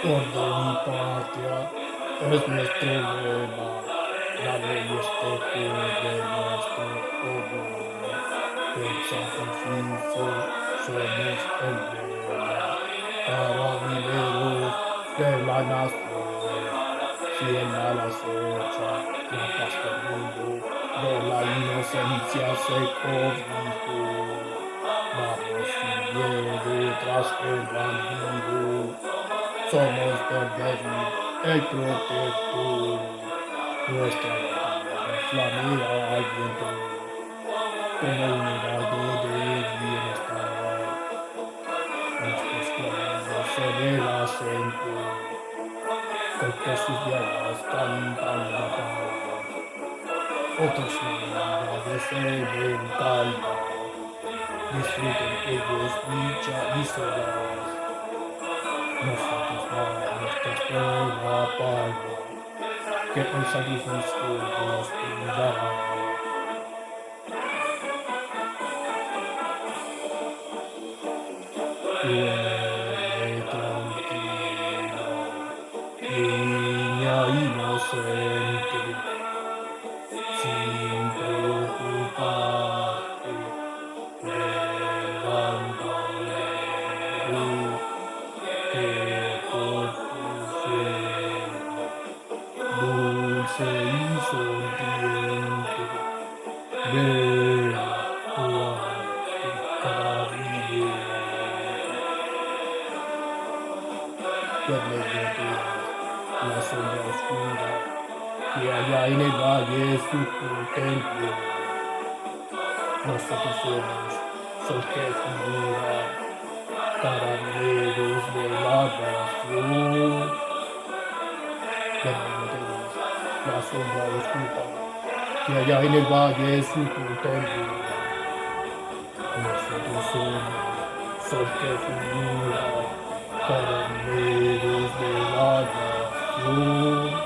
Orden y patria es nuestro lema. La ley es techo de nuestro hogar. El sacrificio somos el lema. Carabineros de la nación. Si el mal acecha, la paz del mundo, de la inocencia se cobijó. Vamos sin miedo tras el bandido. Somos del débil, el protector. Nuestra bandera flamea al viento, como un heraldo de bienestar. Nuestros cuernos son el acento, con que sus dianas cantan la paz. Otras humanidades en calma, disfruten ellos dicha y solas. Nosotros vamos desde la palma, que el sacrificio nos brindará. Duerme tranquila, niña inocente, sin preocuparte, levanta la luz que por tu sueño, dulce y sonriente, vela tu arte carabinero. Duerme mientras la sombra oscura que allá en el valle es su templo. Nosotros somos sol que figura, carabineros de la nación. Duerme mientras la sombra oscura que allá en el valle es su templo. Nosotros somos sol que figura, carabineros de la nación.